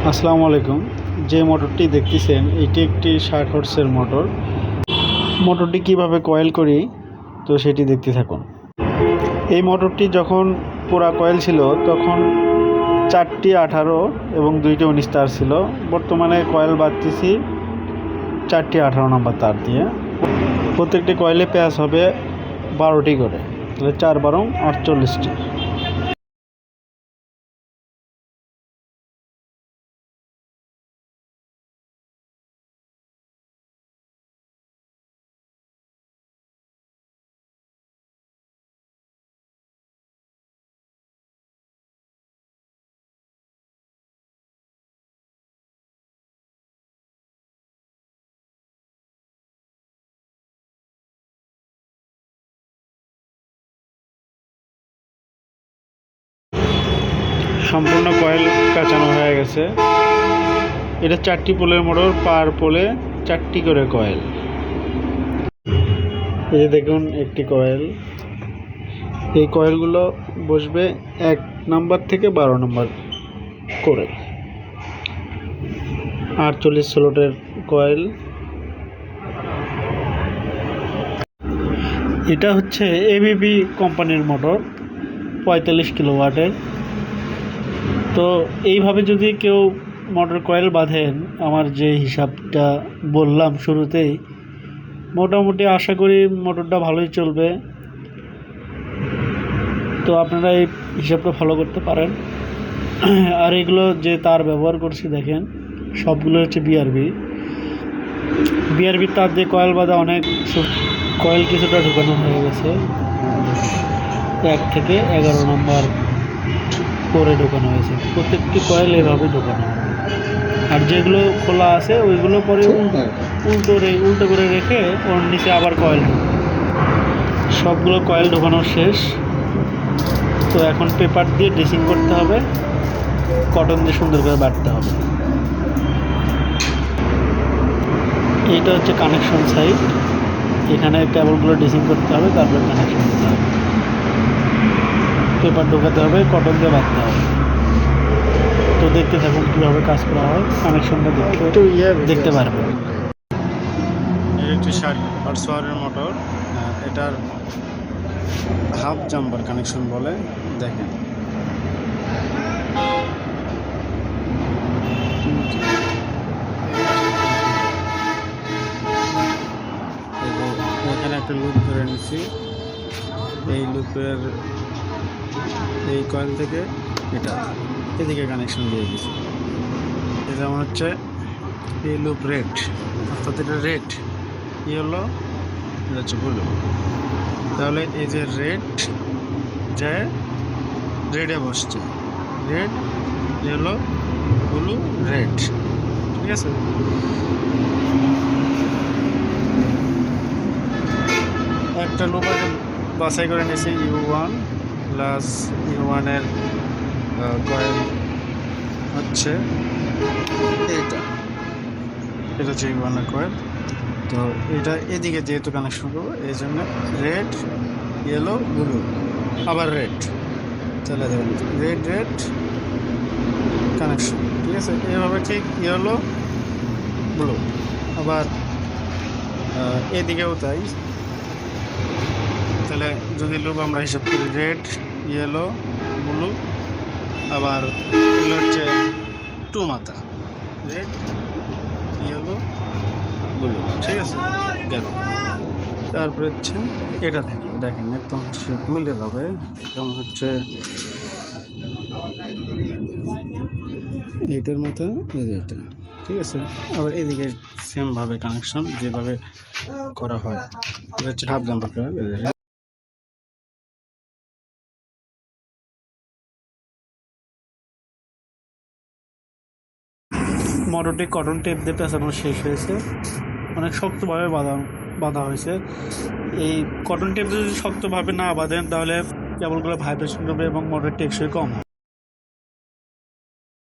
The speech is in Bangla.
আসসালামু আলাইকুম। যে মোটরটি দেখতেছেন এটি একটি 60 হর্সের মোটর। মোটরটি কিভাবে কয়েল করি তো সেটি দেখতে থাকুন। এই মোটরটি যখন পুরা কয়েল ছিল তখন 4টি 18 এবং 2টি 19 তার ছিল। বর্তমানে কয়েল বাঁধতেছি 4টি 18 নম্বর তার দিয়ে। প্রত্যেকটি কয়েলে প্যাচ হবে 12টি করে, তাহলে 4 12 48টি। সম্পূর্ণ কয়েল কাঁচানো হয়ে গেছে। এটা 4টি পোলের মোটর, পার পোলে 4টি করে কয়েল। এই যে দেখুন একটি কয়েল। এই কয়েলগুলো বসবে 1 নাম্বার থেকে 12 নাম্বার করে। 48 স্লটের কয়েল। এটা হচ্ছে এবিবি কোম্পানির মোটর, 45 কিলোওয়াটের। তো এইভাবে যদি কেউ মোটর কয়েল বাঁধেন, আমার যে হিসাবটা বললাম শুরুতেই, মোটামুটি আশা করি মোটরটা ভালোই চলবে। তো আপনারা এই হিসাবটা ফলো করতে পারেন। আর এগুলো যে তার ব্যবহার করছি দেখেন, সবগুলো হচ্ছে বিআরবি তার দিয়ে কয়েল বাঁধা। অনেক কয়েল কিছুটা ঢুকানো হয়ে গেছে, 1 থেকে 11 নম্বর করে ঢোকানো হয়েছে। প্রত্যেকটি কয়েল এভাবে ঢোকানো। আর যেগুলো খোলা আছে ওইগুলো পরে উল্টো করে রেখে ওর নিচে আবার কয়েল ঢোকানো। সবগুলো কয়েল ঢোকানো শেষ। তো এখন পেপার দিয়ে ড্রেসিং করতে হবে, কটন দিয়ে সুন্দর করে বাঁধতে হবে। এইটা হচ্ছে কানেকশন সাইড। এখানে কেবলগুলো ড্রেসিং করতে হবে, তারপরে কানেকশন দিতে হবে, পেপার ঢোকাতে হবে, কটন দিয়ে বাঁধতে হবে। তো দেখতে থাকুন কীভাবে কাজ করা হয়। কানেকশনটা দেখতে পারবেন। এর একটি 60 হর্সপাওয়ারের মোটর। এটার হাফ জাম্পার কানেকশন বলে। দেখেন এখানে একটা লুপ ধরে নিচ্ছি। এই লুপের এই কয়েল থেকে এটা এদিকে কানেকশন দিয়ে দিচ্ছি। যেমন হচ্ছে এই লুপ রেড, অর্থাৎ এটা রেড, কি হলো, এটা হচ্ছে ব্লু। তাহলে এই যে রেড যে রেডে বসছে, রেড হলো ব্লু রেড, ঠিক আছে। একটা লুপ আছে বাছাই করে নিয়েছে U1 প্লাস U1 এর কয়েল হচ্ছে এটা হচ্ছে U1 এর কয়েল। তো এটা এদিকে যেহেতু কানেকশন করবো, এই জন্য রেড ইয়েলো ব্লু আবার রেড। তাহলে দেখুন রেড কানেকশন, ঠিক আছে। এইভাবে ঠিক ইয়েলো ব্লু, আবার এদিকেও তাই। তাহলে যদি লুপ আমরা হিসাব করি, রেড ইয়েলো ব্লু, আবার এগুলো হচ্ছে 2 মাথা, রেড ইয়েলো ব্লু, ঠিক আছে, গেল। তারপরে হচ্ছে এটা থেকে দেখেন একদম মিলে যাবে। যেমন হচ্ছে এইটার মতো এটা, ঠিক আছে। আবার এদিকে সেমভাবে কানেকশন যেভাবে করা হয়, এটা হচ্ছে হাফ জাম্পার। মোটরটি কটন টেপ দিয়ে পেঁচানো শেষ হয়েছে। অনেক শক্তভাবে বাঁধা হয়েছে। এই কটন টেপ যদি শক্তভাবে না বাঁধেন তাহলে কেবলগুলো ভাইব্রেশন করবে এবং মোটর টেকসই কম।